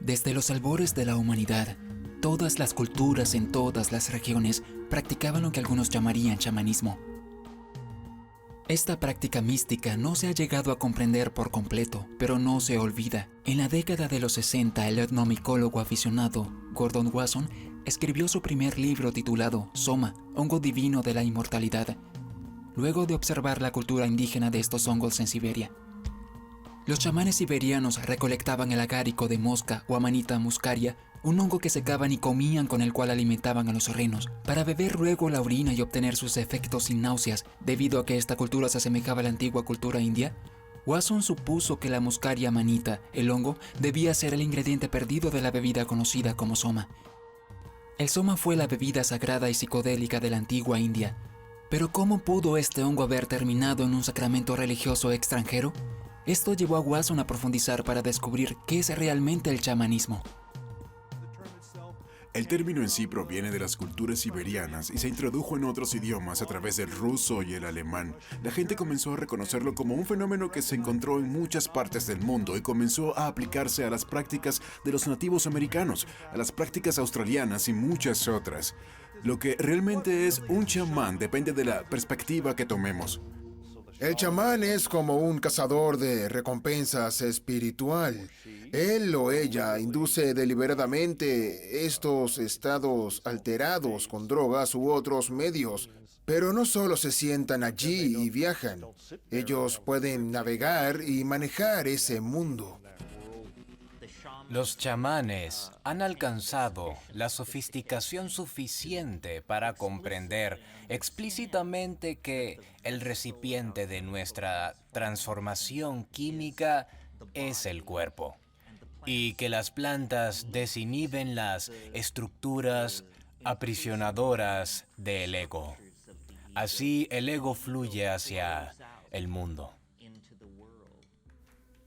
Desde los albores de la humanidad, todas las culturas en todas las regiones practicaban lo que algunos llamarían chamanismo. Esta práctica mística no se ha llegado a comprender por completo, pero no se olvida. En la década de los 60, el etnomicólogo aficionado Gordon Wasson escribió su primer libro titulado Soma, hongo divino de la inmortalidad, luego de observar la cultura indígena de estos hongos en Siberia. Los chamanes siberianos recolectaban el agárico de mosca o Amanita muscaria, un hongo que secaban y comían con el cual alimentaban a los renos, para beber luego la orina y obtener sus efectos sin náuseas. Debido a que esta cultura se asemejaba a la antigua cultura india, Wasson supuso que la muscaria amanita, el hongo, debía ser el ingrediente perdido de la bebida conocida como soma. El soma fue la bebida sagrada y psicodélica de la antigua India. Pero ¿cómo pudo este hongo haber terminado en un sacramento religioso extranjero? Esto llevó a Wasson a profundizar para descubrir qué es realmente el chamanismo. El término en sí proviene de las culturas siberianas y se introdujo en otros idiomas a través del ruso y el alemán. La gente comenzó a reconocerlo como un fenómeno que se encontró en muchas partes del mundo y comenzó a aplicarse a las prácticas de los nativos americanos, a las prácticas australianas y muchas otras. Lo que realmente es un chamán depende de la perspectiva que tomemos. El chamán es como un cazador de recompensas espiritual. Él o ella induce deliberadamente estos estados alterados con drogas u otros medios. Pero no solo se sientan allí y viajan. Ellos pueden navegar y manejar ese mundo. Los chamanes han alcanzado la sofisticación suficiente para comprender explícitamente que el recipiente de nuestra transformación química es el cuerpo y que las plantas desinhiben las estructuras aprisionadoras del ego. Así el ego fluye hacia el mundo.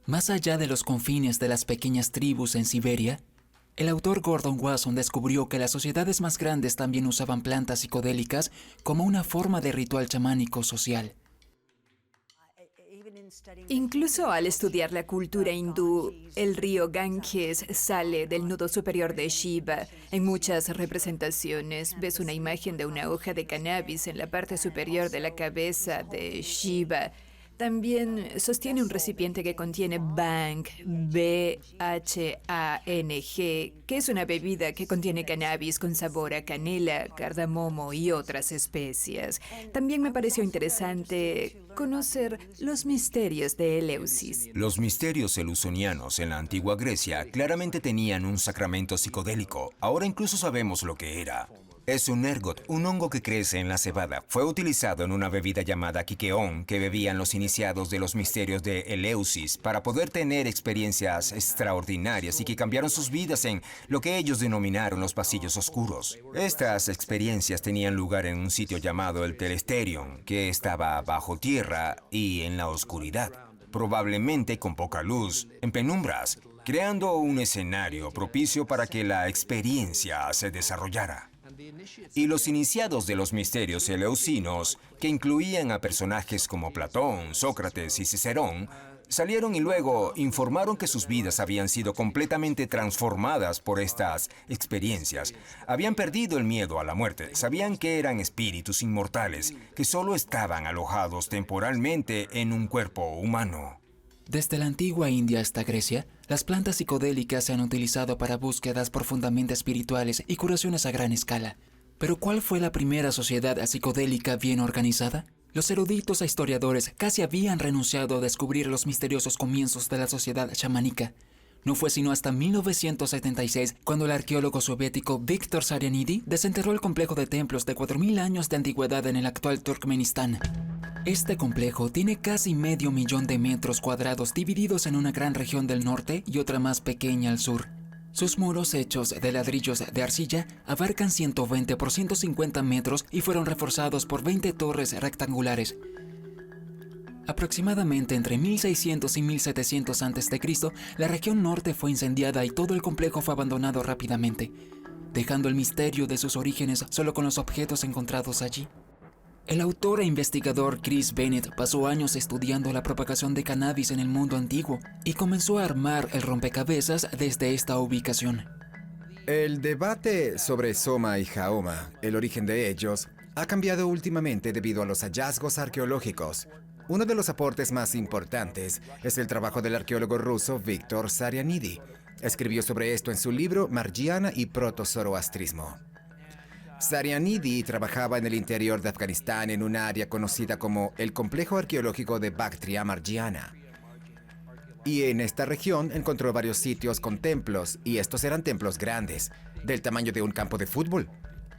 Más allá de los confines de las pequeñas tribus en Siberia, el autor Gordon Wasson descubrió que las sociedades más grandes también usaban plantas psicodélicas como una forma de ritual chamánico social. Incluso al estudiar la cultura hindú, el río Ganges sale del nudo superior de Shiva. En muchas representaciones ves una imagen de una hoja de cannabis en la parte superior de la cabeza de Shiva. También sostiene un recipiente que contiene Bhang, B-H-A-N-G, que es una bebida que contiene cannabis con sabor a canela, cardamomo y otras especias. También me pareció interesante conocer los misterios de Eleusis. Los misterios eleusinianos en la antigua Grecia claramente tenían un sacramento psicodélico. Ahora incluso sabemos lo que era. Es un ergot, un hongo que crece en la cebada. Fue utilizado en una bebida llamada Kikeon que bebían los iniciados de los misterios de Eleusis para poder tener experiencias extraordinarias y que cambiaron sus vidas en lo que ellos denominaron los pasillos oscuros. Estas experiencias tenían lugar en un sitio llamado el Telesterion, que estaba bajo tierra y en la oscuridad, probablemente con poca luz, en penumbras, creando un escenario propicio para que la experiencia se desarrollara. Y los iniciados de los misterios eleusinos, que incluían a personajes como Platón, Sócrates y Cicerón, salieron y luego informaron que sus vidas habían sido completamente transformadas por estas experiencias. Habían perdido el miedo a la muerte, sabían que eran espíritus inmortales, que solo estaban alojados temporalmente en un cuerpo humano. Desde la antigua India hasta Grecia, las plantas psicodélicas se han utilizado para búsquedas profundamente espirituales y curaciones a gran escala. ¿Pero cuál fue la primera sociedad psicodélica bien organizada? Los eruditos e historiadores casi habían renunciado a descubrir los misteriosos comienzos de la sociedad chamánica. No fue sino hasta 1976 cuando el arqueólogo soviético Viktor Sarianidi desenterró el complejo de templos de 4.000 años de antigüedad en el actual Turkmenistán. Este complejo tiene casi 500.000 de metros cuadrados divididos en una gran región del norte y otra más pequeña al sur. Sus muros hechos de ladrillos de arcilla abarcan 120 por 150 metros y fueron reforzados por 20 torres rectangulares. Aproximadamente entre 1600 y 1700 a.C., la región norte fue incendiada y todo el complejo fue abandonado rápidamente, dejando el misterio de sus orígenes solo con los objetos encontrados allí. El autor e investigador Chris Bennett pasó años estudiando la propagación de cannabis en el mundo antiguo y comenzó a armar el rompecabezas desde esta ubicación. El debate sobre Soma y Jahoma, el origen de ellos, ha cambiado últimamente debido a los hallazgos arqueológicos. Uno de los aportes más importantes es el trabajo del arqueólogo ruso Viktor Sarianidi. Escribió sobre esto en su libro Margiana y Proto-Zoroastrismo. Sarianidi trabajaba en el interior de Afganistán en un área conocida como el complejo arqueológico de Bactria Margiana. Y en esta región encontró varios sitios con templos, y estos eran templos grandes, del tamaño de un campo de fútbol.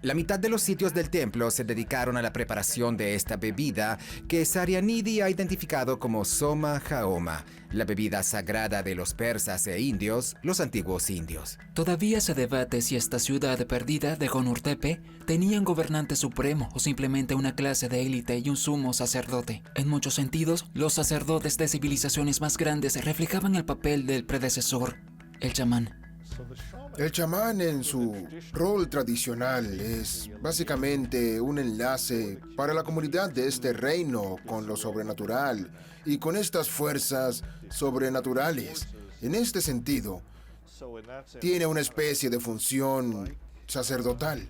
La mitad de los sitios del templo se dedicaron a la preparación de esta bebida que Sarianidi ha identificado como Soma Jahoma, la bebida sagrada de los persas e indios, los antiguos indios. Todavía se debate si esta ciudad perdida de Gonurtepe tenía un gobernante supremo o simplemente una clase de élite y un sumo sacerdote. En muchos sentidos, los sacerdotes de civilizaciones más grandes reflejaban el papel del predecesor, el chamán. El chamán en su rol tradicional es básicamente un enlace para la comunidad de este reino con lo sobrenatural y con estas fuerzas sobrenaturales. En este sentido, tiene una especie de función sacerdotal.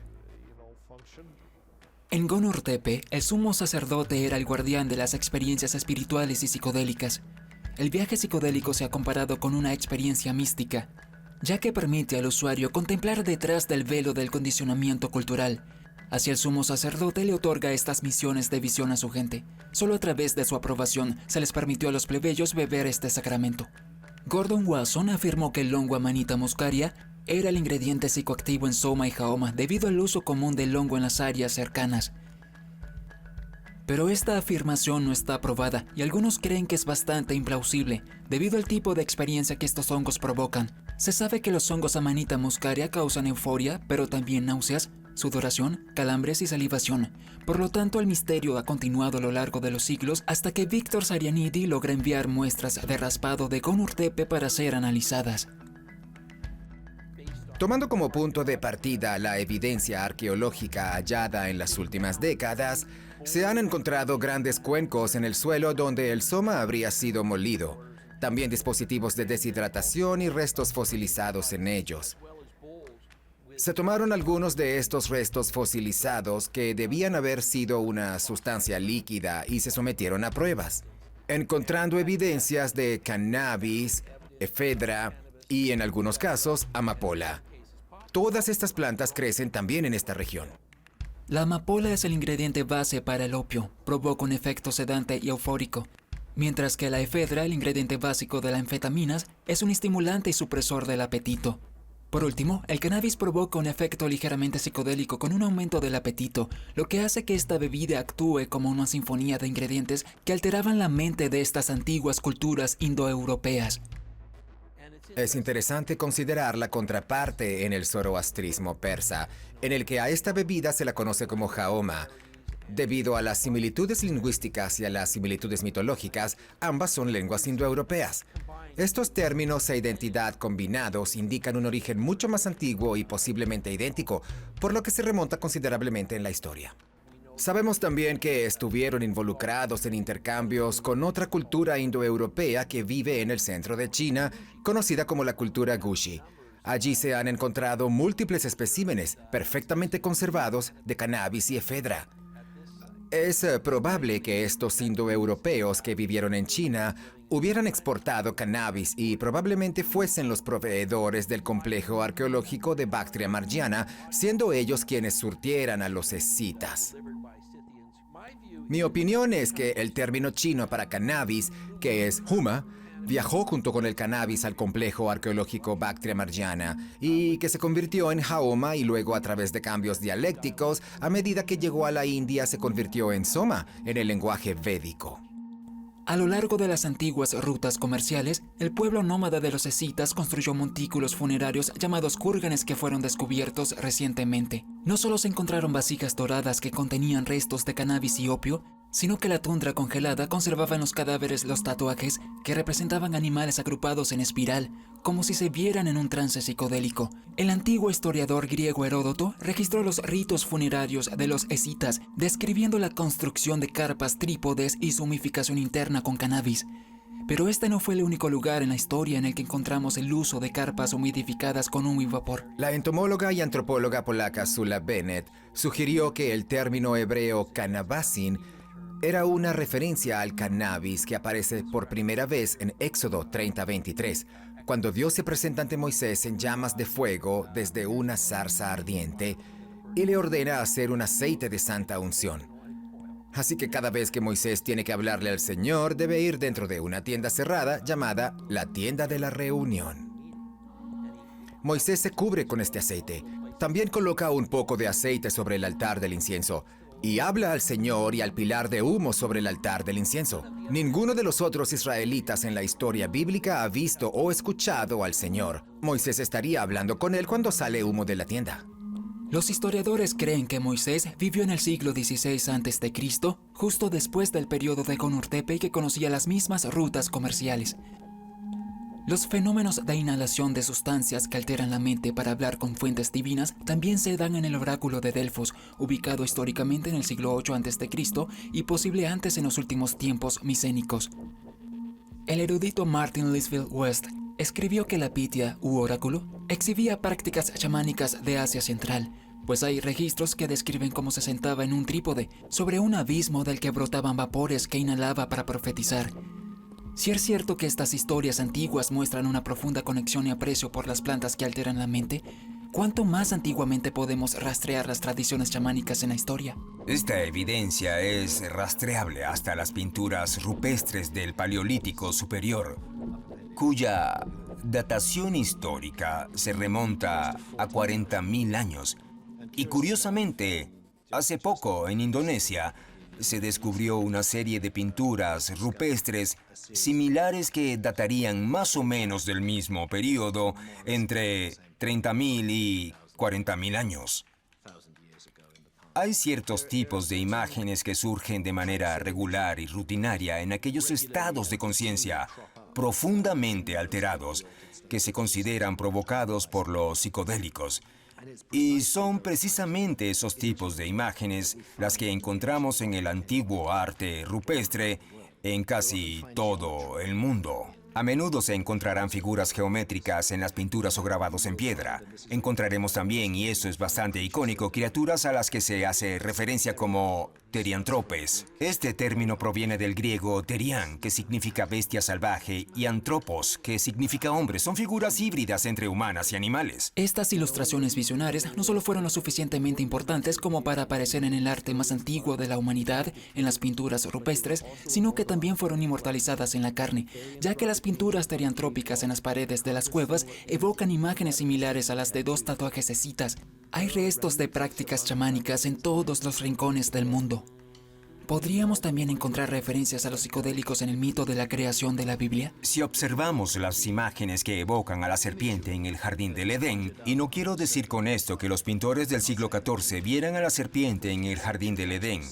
En Gonurtepe, el sumo sacerdote era el guardián de las experiencias espirituales y psicodélicas. El viaje psicodélico se ha comparado con una experiencia mística, ya que permite al usuario contemplar detrás del velo del condicionamiento cultural. Así el sumo sacerdote le otorga estas misiones de visión a su gente. Solo a través de su aprobación se les permitió a los plebeyos beber este sacramento. Gordon Wasson afirmó que el hongo Amanita muscaria era el ingrediente psicoactivo en Soma y Jahoma debido al uso común del hongo en las áreas cercanas. Pero esta afirmación no está aprobada y algunos creen que es bastante implausible debido al tipo de experiencia que estos hongos provocan. Se sabe que los hongos Amanita muscaria causan euforia, pero también náuseas, sudoración, calambres y salivación. Por lo tanto, el misterio ha continuado a lo largo de los siglos hasta que Viktor Sarianidi logra enviar muestras de raspado de Gonurtepe para ser analizadas. Tomando como punto de partida la evidencia arqueológica hallada en las últimas décadas, se han encontrado grandes cuencos en el suelo donde el soma habría sido molido. También dispositivos de deshidratación y restos fosilizados en ellos. Se tomaron algunos de estos restos fosilizados que debían haber sido una sustancia líquida y se sometieron a pruebas, encontrando evidencias de cannabis, efedra y, en algunos casos, amapola. Todas estas plantas crecen también en esta región. La amapola es el ingrediente base para el opio, provoca un efecto sedante y eufórico, mientras que la efedra, el ingrediente básico de las anfetaminas, es un estimulante y supresor del apetito. Por último, el cannabis provoca un efecto ligeramente psicodélico con un aumento del apetito, lo que hace que esta bebida actúe como una sinfonía de ingredientes que alteraban la mente de estas antiguas culturas indoeuropeas. Es interesante considerar la contraparte en el zoroastrismo persa, en el que a esta bebida se la conoce como jahoma. Debido a las similitudes lingüísticas y a las similitudes mitológicas, ambas son lenguas indoeuropeas. Estos términos e identidad combinados indican un origen mucho más antiguo y posiblemente idéntico, por lo que se remonta considerablemente en la historia. Sabemos también que estuvieron involucrados en intercambios con otra cultura indoeuropea que vive en el centro de China, conocida como la cultura Gushi. Allí se han encontrado múltiples especímenes perfectamente conservados de cannabis y efedra. Es probable que estos indoeuropeos que vivieron en China hubieran exportado cannabis y probablemente fuesen los proveedores del complejo arqueológico de Bactria Margiana, siendo ellos quienes surtieran a los escitas. Mi opinión es que el término chino para cannabis, que es huma, viajó junto con el cannabis al complejo arqueológico Bactria Margiana y que se convirtió en jahoma y luego a través de cambios dialécticos, a medida que llegó a la India se convirtió en soma, en el lenguaje védico. A lo largo de las antiguas rutas comerciales, el pueblo nómada de los escitas construyó montículos funerarios llamados kurganes que fueron descubiertos recientemente. No solo se encontraron vasijas doradas que contenían restos de cannabis y opio, sino que la tundra congelada conservaba en los cadáveres los tatuajes que representaban animales agrupados en espiral, como si se vieran en un trance psicodélico. El antiguo historiador griego Heródoto registró los ritos funerarios de los escitas, describiendo la construcción de carpas trípodes y su humificación interna con cannabis. Pero este no fue el único lugar en la historia en el que encontramos el uso de carpas humidificadas con humo y vapor. La entomóloga y antropóloga polaca Sula Bennett sugirió que el término hebreo cannabasin era una referencia al cannabis que aparece por primera vez en Éxodo 30:23, cuando Dios se presenta ante Moisés en llamas de fuego desde una zarza ardiente y le ordena hacer un aceite de santa unción. Así que cada vez que Moisés tiene que hablarle al Señor, debe ir dentro de una tienda cerrada llamada la tienda de la reunión. Moisés se cubre con este aceite. También coloca un poco de aceite sobre el altar del incienso y habla al Señor y al pilar de humo sobre el altar del incienso. Ninguno de los otros israelitas en la historia bíblica ha visto o escuchado al Señor. Moisés estaría hablando con él cuando sale humo de la tienda. Los historiadores creen que Moisés vivió en el siglo XVI a.C., justo después del periodo de Conurtepe y que conocía las mismas rutas comerciales. Los fenómenos de inhalación de sustancias que alteran la mente para hablar con fuentes divinas también se dan en el oráculo de Delfos, ubicado históricamente en el siglo VIII a.C. y posible antes en los últimos tiempos micénicos. El erudito Martin Lisfield West escribió que la pitia, u oráculo, exhibía prácticas chamánicas de Asia Central, pues hay registros que describen cómo se sentaba en un trípode sobre un abismo del que brotaban vapores que inhalaba para profetizar. Si es cierto que estas historias antiguas muestran una profunda conexión y aprecio por las plantas que alteran la mente, ¿cuánto más antiguamente podemos rastrear las tradiciones chamánicas en la historia? Esta evidencia es rastreable hasta las pinturas rupestres del Paleolítico Superior, cuya datación histórica se remonta a 40.000 años. Y curiosamente, hace poco en Indonesia se descubrió una serie de pinturas rupestres similares que datarían más o menos del mismo periodo, entre 30.000 y 40.000 años. Hay ciertos tipos de imágenes que surgen de manera regular y rutinaria en aquellos estados de conciencia profundamente alterados que se consideran provocados por los psicodélicos. Y son precisamente esos tipos de imágenes las que encontramos en el antiguo arte rupestre en casi todo el mundo. A menudo se encontrarán figuras geométricas en las pinturas o grabados en piedra. Encontraremos también, y eso es bastante icónico, criaturas a las que se hace referencia como teriantropes. Este término proviene del griego terian, que significa bestia salvaje, y antropos, que significa hombre. Son figuras híbridas entre humanas y animales. Estas ilustraciones visionarias no solo fueron lo suficientemente importantes como para aparecer en el arte más antiguo de la humanidad, en las pinturas rupestres, sino que también fueron inmortalizadas en la carne, ya que las pinturas teriantrópicas en las paredes de las cuevas evocan imágenes similares a las de dos tatuajes escitas. Hay restos de prácticas chamánicas en todos los rincones del mundo. ¿Podríamos también encontrar referencias a los psicodélicos en el mito de la creación de la Biblia? Si observamos las imágenes que evocan a la serpiente en el jardín del Edén, y no quiero decir con esto que los pintores del siglo XIV vieran a la serpiente en el jardín del Edén,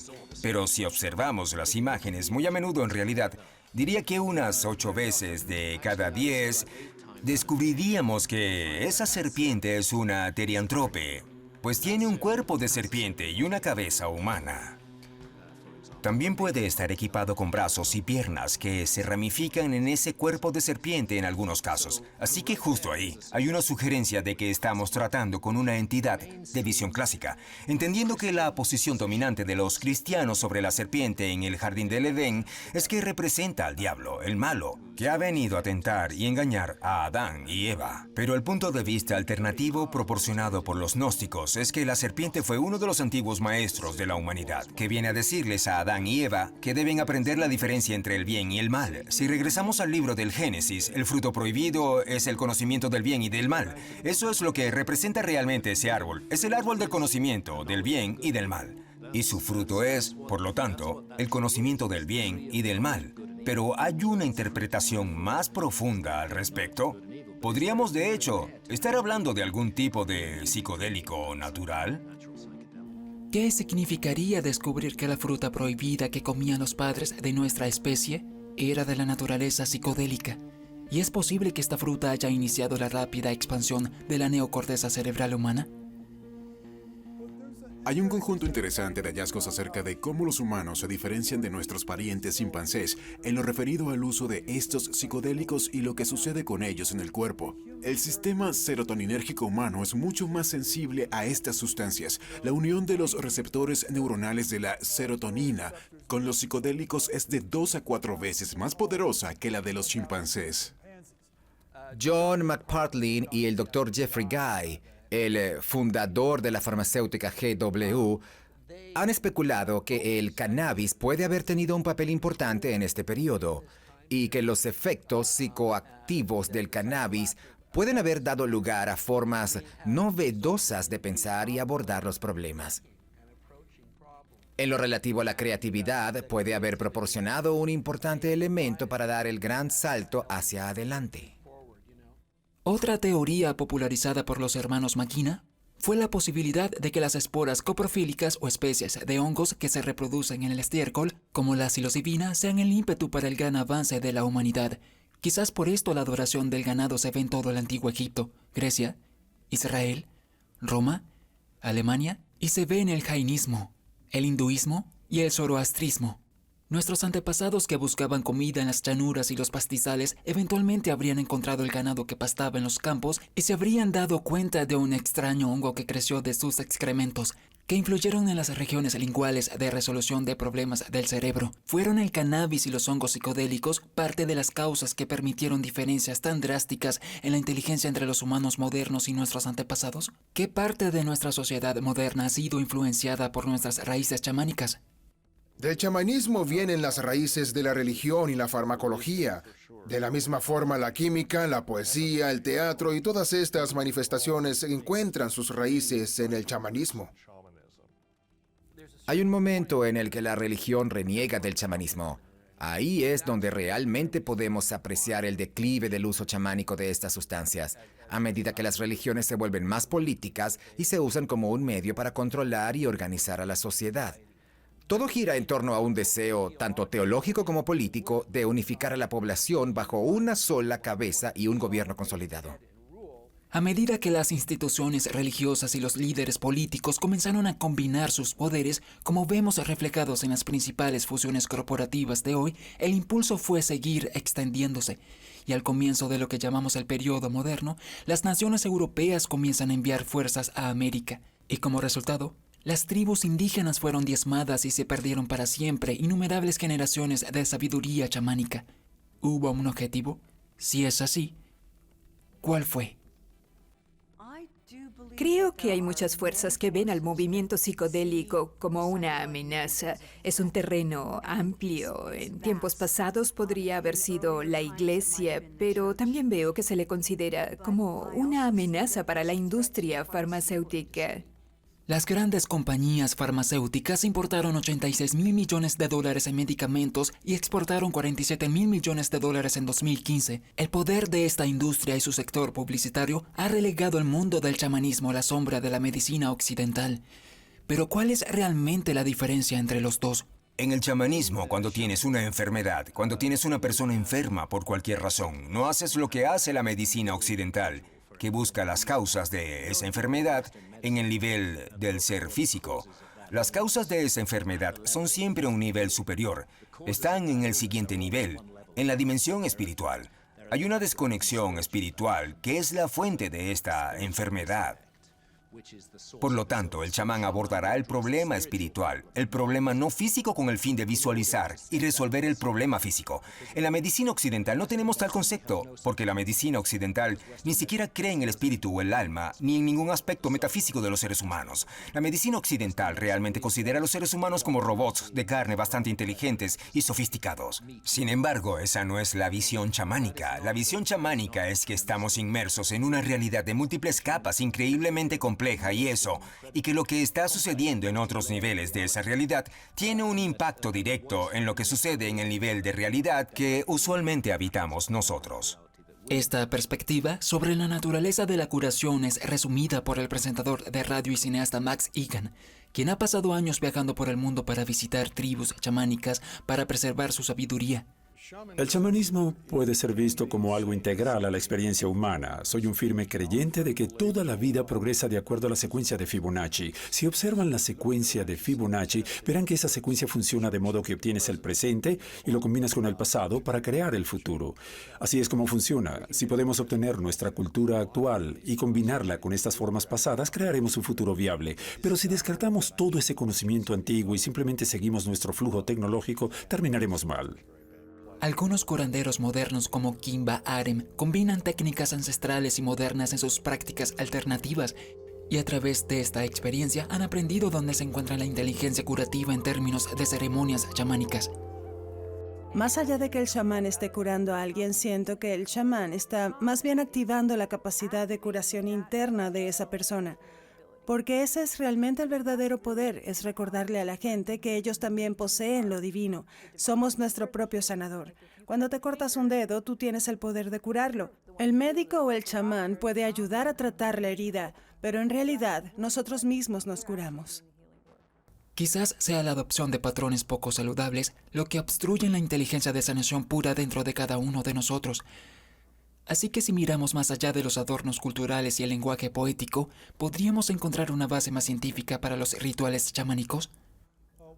pero si observamos las imágenes, muy a menudo en realidad, diría que unas 8 veces de cada 10, descubriríamos que esa serpiente es una teriantrope, pues tiene un cuerpo de serpiente y una cabeza humana. También puede estar equipado con brazos y piernas que se ramifican en ese cuerpo de serpiente en algunos casos. Así que justo ahí hay una sugerencia de que estamos tratando con una entidad de visión clásica, entendiendo que la posición dominante de los cristianos sobre la serpiente en el jardín del Edén es que representa al diablo, el malo, que ha venido a tentar y engañar a Adán y Eva. Pero el punto de vista alternativo proporcionado por los gnósticos es que la serpiente fue uno de los antiguos maestros de la humanidad, que viene a decirles a Adán y Eva que deben aprender la diferencia entre el bien y el mal. Si regresamos al libro del Génesis, el fruto prohibido es el conocimiento del bien y del mal. Eso es lo que representa realmente ese árbol. Es el árbol del conocimiento del bien y del mal. Y su fruto es, por lo tanto, el conocimiento del bien y del mal. Pero ¿hay una interpretación más profunda al respecto? ¿Podríamos, de hecho, estar hablando de algún tipo de psicodélico natural? ¿Qué significaría descubrir que la fruta prohibida que comían los padres de nuestra especie era de la naturaleza psicodélica? ¿Y es posible que esta fruta haya iniciado la rápida expansión de la neocorteza cerebral humana? Hay un conjunto interesante de hallazgos acerca de cómo los humanos se diferencian de nuestros parientes chimpancés en lo referido al uso de estos psicodélicos y lo que sucede con ellos en el cuerpo. El sistema serotoninérgico humano es mucho más sensible a estas sustancias. La unión de los receptores neuronales de la serotonina con los psicodélicos es de 2 a 4 veces más poderosa que la de los chimpancés. John McPartlin y el Dr. Jeffrey Guy, el fundador de la farmacéutica GW, han especulado que el cannabis puede haber tenido un papel importante en este periodo y que los efectos psicoactivos del cannabis pueden haber dado lugar a formas novedosas de pensar y abordar los problemas. En lo relativo a la creatividad, puede haber proporcionado un importante elemento para dar el gran salto hacia adelante. Otra teoría popularizada por los hermanos Makina fue la posibilidad de que las esporas coprofílicas o especies de hongos que se reproducen en el estiércol, como la psilocibina, sean el ímpetu para el gran avance de la humanidad. Quizás por esto la adoración del ganado se ve en todo el antiguo Egipto, Grecia, Israel, Roma, Alemania, y se ve en el jainismo, el hinduismo y el zoroastrismo. Nuestros antepasados que buscaban comida en las llanuras y los pastizales eventualmente habrían encontrado el ganado que pastaba en los campos y se habrían dado cuenta de un extraño hongo que creció de sus excrementos, que influyeron en las regiones linguales de resolución de problemas del cerebro. ¿Fueron el cannabis y los hongos psicodélicos parte de las causas que permitieron diferencias tan drásticas en la inteligencia entre los humanos modernos y nuestros antepasados? ¿Qué parte de nuestra sociedad moderna ha sido influenciada por nuestras raíces chamánicas? Del chamanismo vienen las raíces de la religión y la farmacología. De la misma forma, la química, la poesía, el teatro y todas estas manifestaciones encuentran sus raíces en el chamanismo. Hay un momento en el que la religión reniega del chamanismo. Ahí es donde realmente podemos apreciar el declive del uso chamánico de estas sustancias, a medida que las religiones se vuelven más políticas y se usan como un medio para controlar y organizar a la sociedad. Todo gira en torno a un deseo, tanto teológico como político, de unificar a la población bajo una sola cabeza y un gobierno consolidado. A medida que las instituciones religiosas y los líderes políticos comenzaron a combinar sus poderes, como vemos reflejados en las principales fusiones corporativas de hoy, el impulso fue seguir extendiéndose. Y al comienzo de lo que llamamos el periodo moderno, las naciones europeas comienzan a enviar fuerzas a América. Y como resultado, las tribus indígenas fueron diezmadas y se perdieron para siempre innumerables generaciones de sabiduría chamánica. ¿Hubo un objetivo? Si es así, ¿cuál fue? Creo que hay muchas fuerzas que ven al movimiento psicodélico como una amenaza. Es un terreno amplio. En tiempos pasados podría haber sido la iglesia, pero también veo que se le considera como una amenaza para la industria farmacéutica. Las grandes compañías farmacéuticas importaron $86,000 millones en medicamentos y exportaron $47,000 millones en 2015. El poder de esta industria y su sector publicitario ha relegado el mundo del chamanismo a la sombra de la medicina occidental. Pero ¿cuál es realmente la diferencia entre los dos? En el chamanismo, cuando tienes una enfermedad, cuando tienes una persona enferma por cualquier razón, no haces lo que hace la medicina occidental, que busca las causas de esa enfermedad en el nivel del ser físico. Las causas de esa enfermedad son siempre un nivel superior. Están en el siguiente nivel, en la dimensión espiritual. Hay una desconexión espiritual que es la fuente de esta enfermedad. Por lo tanto, el chamán abordará el problema espiritual, el problema no físico, con el fin de visualizar y resolver el problema físico. En la medicina occidental no tenemos tal concepto, porque la medicina occidental ni siquiera cree en el espíritu o el alma, ni en ningún aspecto metafísico de los seres humanos. La medicina occidental realmente considera a los seres humanos como robots de carne bastante inteligentes y sofisticados. Sin embargo, esa no es la visión chamánica. La visión chamánica es que estamos inmersos en una realidad de múltiples capas increíblemente compleja y que lo que está sucediendo en otros niveles de esa realidad tiene un impacto directo en lo que sucede en el nivel de realidad que usualmente habitamos nosotros. Esta perspectiva sobre la naturaleza de la curación es resumida por el presentador de radio y cineasta Max Igan, quien ha pasado años viajando por el mundo para visitar tribus chamánicas para preservar su sabiduría. El chamanismo puede ser visto como algo integral a la experiencia humana. Soy un firme creyente de que toda la vida progresa de acuerdo a la secuencia de Fibonacci. Si observan la secuencia de Fibonacci, verán que esa secuencia funciona de modo que obtienes el presente y lo combinas con el pasado para crear el futuro. Así es como funciona. Si podemos obtener nuestra cultura actual y combinarla con estas formas pasadas, crearemos un futuro viable. Pero si descartamos todo ese conocimiento antiguo y simplemente seguimos nuestro flujo tecnológico, terminaremos mal. Algunos curanderos modernos como Kimba Arem combinan técnicas ancestrales y modernas en sus prácticas alternativas y a través de esta experiencia han aprendido dónde se encuentra la inteligencia curativa en términos de ceremonias chamánicas. Más allá de que el chamán esté curando a alguien, siento que el chamán está más bien activando la capacidad de curación interna de esa persona. Porque ese es realmente el verdadero poder, es recordarle a la gente que ellos también poseen lo divino. Somos nuestro propio sanador. Cuando te cortas un dedo, tú tienes el poder de curarlo. El médico o el chamán puede ayudar a tratar la herida, pero en realidad nosotros mismos nos curamos. Quizás sea la adopción de patrones poco saludables lo que obstruye la inteligencia de sanación pura dentro de cada uno de nosotros. Así que si miramos más allá de los adornos culturales y el lenguaje poético, ¿podríamos encontrar una base más científica para los rituales chamánicos?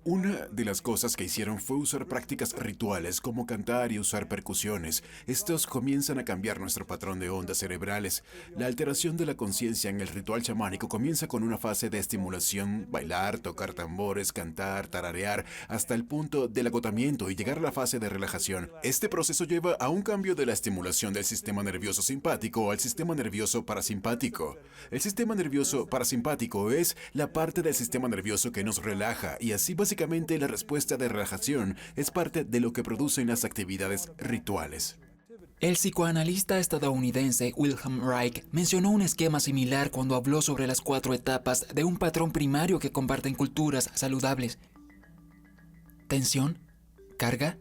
Una de las cosas que hicieron fue usar prácticas rituales como cantar y usar percusiones. Estos comienzan a cambiar nuestro patrón de ondas cerebrales. La alteración de la conciencia en el ritual chamánico comienza con una fase de estimulación, bailar, tocar tambores, cantar, tararear, hasta el punto del agotamiento y llegar a la fase de relajación. Este proceso lleva a un cambio de la estimulación del sistema nervioso simpático al sistema nervioso parasimpático. El sistema nervioso parasimpático es la parte del sistema nervioso que nos relaja y así básicamente la respuesta de relajación es parte de lo que producen las actividades rituales. El psicoanalista estadounidense Wilhelm Reich mencionó un esquema similar cuando habló sobre las 4 etapas de un patrón primario que comparten culturas saludables: tensión, carga,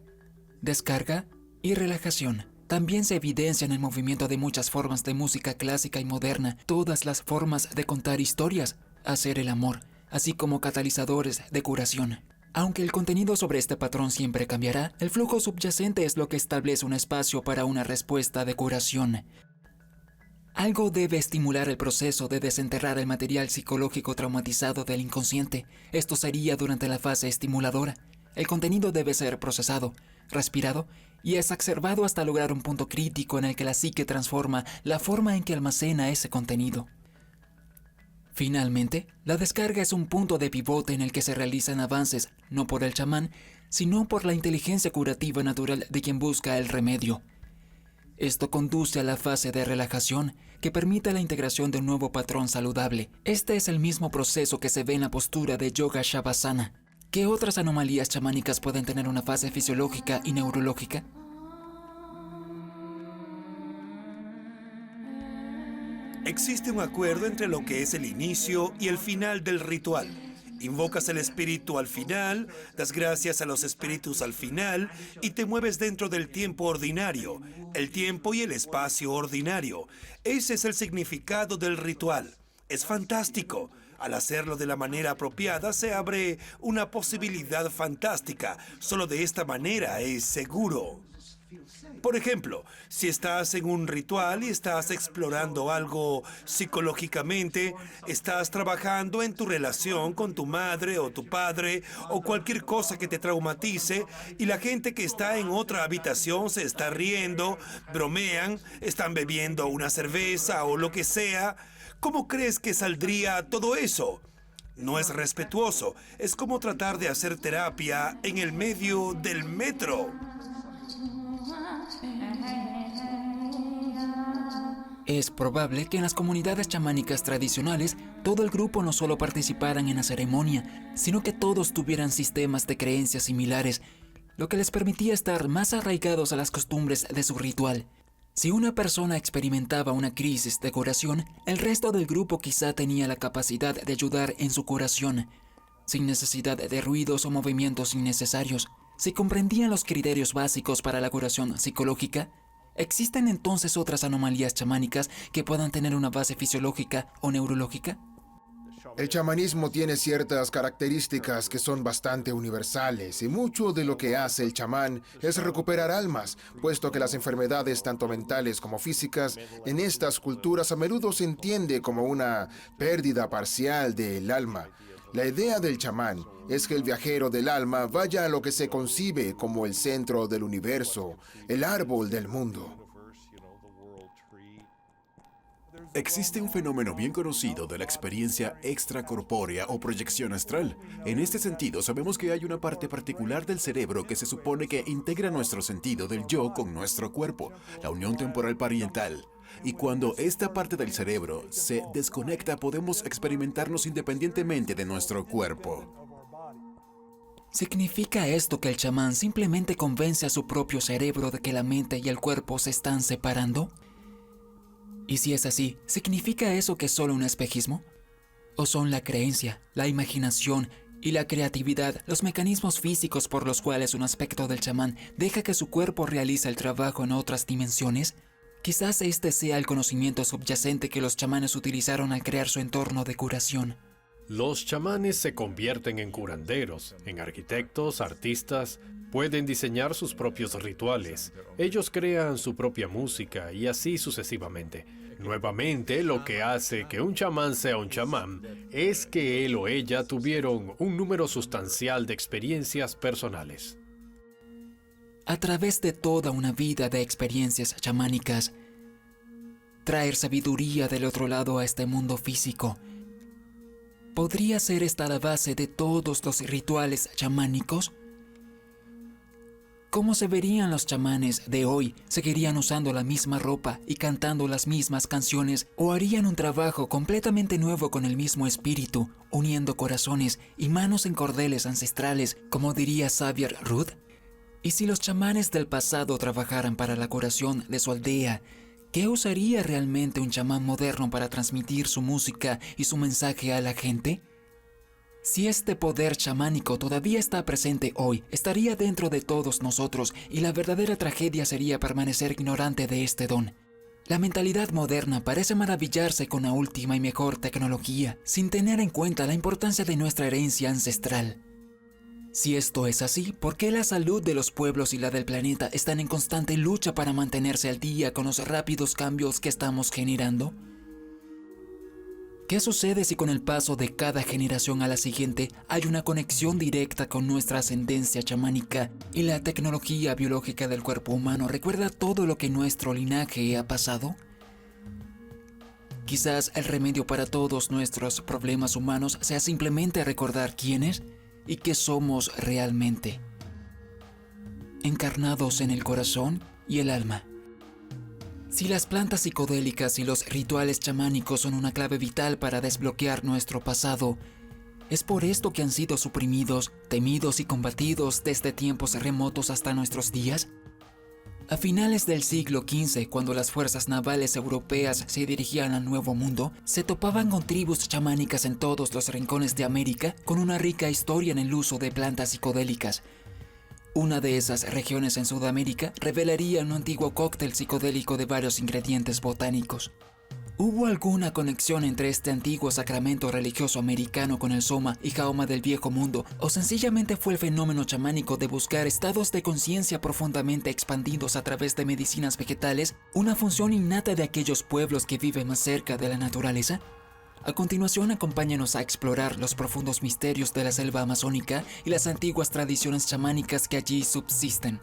descarga y relajación. También se evidencia en el movimiento de muchas formas de música clásica y moderna, todas las formas de contar historias, hacer el amor, así como catalizadores de curación. Aunque el contenido sobre este patrón siempre cambiará, el flujo subyacente es lo que establece un espacio para una respuesta de curación. Algo debe estimular el proceso de desenterrar el material psicológico traumatizado del inconsciente. Esto sería durante la fase estimuladora. El contenido debe ser procesado, respirado y exacerbado hasta lograr un punto crítico en el que la psique transforma la forma en que almacena ese contenido. Finalmente, la descarga es un punto de pivote en el que se realizan avances, no por el chamán, sino por la inteligencia curativa natural de quien busca el remedio. Esto conduce a la fase de relajación, que permite la integración de un nuevo patrón saludable. Este es el mismo proceso que se ve en la postura de Yoga Shavasana. ¿Qué otras anomalías chamánicas pueden tener una fase fisiológica y neurológica? Existe un acuerdo entre lo que es el inicio y el final del ritual. Invocas el espíritu al final, das gracias a los espíritus al final y te mueves dentro del tiempo ordinario, el tiempo y el espacio ordinario. Ese es el significado del ritual. Es fantástico. Al hacerlo de la manera apropiada se abre una posibilidad fantástica. Solo de esta manera es seguro. Por ejemplo, si estás en un ritual y estás explorando algo psicológicamente, estás trabajando en tu relación con tu madre o tu padre o cualquier cosa que te traumatice y la gente que está en otra habitación se está riendo, bromean, están bebiendo una cerveza o lo que sea, ¿cómo crees que saldría todo eso? No es respetuoso, es como tratar de hacer terapia en el medio del metro. Es probable que en las comunidades chamánicas tradicionales todo el grupo no solo participaran en la ceremonia, sino que todos tuvieran sistemas de creencias similares, lo que les permitía estar más arraigados a las costumbres de su ritual. Si una persona experimentaba una crisis de curación, el resto del grupo quizá tenía la capacidad de ayudar en su curación, sin necesidad de ruidos o movimientos innecesarios. Si comprendían los criterios básicos para la curación psicológica, ¿Existen entonces otras anomalías chamánicas que puedan tener una base fisiológica o neurológica? El chamanismo tiene ciertas características que son bastante universales y mucho de lo que hace el chamán es recuperar almas, puesto que las enfermedades tanto mentales como físicas en estas culturas a menudo se entiende como una pérdida parcial del alma. La idea del chamán es que el viajero del alma vaya a lo que se concibe como el centro del universo, el árbol del mundo. Existe un fenómeno bien conocido de la experiencia extracorpórea o proyección astral. En este sentido, sabemos que hay una parte particular del cerebro que se supone que integra nuestro sentido del yo con nuestro cuerpo, la unión temporal parietal. Y cuando esta parte del cerebro se desconecta, podemos experimentarnos independientemente de nuestro cuerpo. ¿Significa esto que el chamán simplemente convence a su propio cerebro de que la mente y el cuerpo se están separando? Y si es así, ¿significa eso que es solo un espejismo? ¿O son la creencia, la imaginación y la creatividad los mecanismos físicos por los cuales un aspecto del chamán deja que su cuerpo realice el trabajo en otras dimensiones? Quizás este sea el conocimiento subyacente que los chamanes utilizaron al crear su entorno de curación. Los chamanes se convierten en curanderos, en arquitectos, artistas, pueden diseñar sus propios rituales, ellos crean su propia música y así sucesivamente. Nuevamente, lo que hace que un chamán sea un chamán es que él o ella tuvieron un número sustancial de experiencias personales. A través de toda una vida de experiencias chamánicas, traer sabiduría del otro lado a este mundo físico. ¿Podría ser esta la base de todos los rituales chamánicos? ¿Cómo se verían los chamanes de hoy? ¿Seguirían usando la misma ropa y cantando las mismas canciones? ¿O harían un trabajo completamente nuevo con el mismo espíritu, uniendo corazones y manos en cordeles ancestrales, como diría Xavier Rudd? ¿Y si los chamanes del pasado trabajaran para la curación de su aldea, qué usaría realmente un chamán moderno para transmitir su música y su mensaje a la gente? Si este poder chamánico todavía está presente hoy, estaría dentro de todos nosotros y la verdadera tragedia sería permanecer ignorante de este don. La mentalidad moderna parece maravillarse con la última y mejor tecnología, sin tener en cuenta la importancia de nuestra herencia ancestral. Si esto es así, ¿por qué la salud de los pueblos y la del planeta están en constante lucha para mantenerse al día con los rápidos cambios que estamos generando? ¿Qué sucede si con el paso de cada generación a la siguiente hay una conexión directa con nuestra ascendencia chamánica y la tecnología biológica del cuerpo humano recuerda todo lo que nuestro linaje ha pasado? Quizás el remedio para todos nuestros problemas humanos sea simplemente recordar quiénes y qué somos realmente, encarnados en el corazón y el alma. Si las plantas psicodélicas y los rituales chamánicos son una clave vital para desbloquear nuestro pasado, ¿es por esto que han sido suprimidos, temidos y combatidos desde tiempos remotos hasta nuestros días? A finales del siglo XV, cuando las fuerzas navales europeas se dirigían al Nuevo Mundo, se topaban con tribus chamánicas en todos los rincones de América, con una rica historia en el uso de plantas psicodélicas. Una de esas regiones en Sudamérica revelaría un antiguo cóctel psicodélico de varios ingredientes botánicos. ¿Hubo alguna conexión entre este antiguo sacramento religioso americano con el soma y jaoma del Viejo Mundo, o sencillamente fue el fenómeno chamánico de buscar estados de conciencia profundamente expandidos a través de medicinas vegetales, una función innata de aquellos pueblos que viven más cerca de la naturaleza? A continuación, acompáñanos a explorar los profundos misterios de la selva amazónica y las antiguas tradiciones chamánicas que allí subsisten.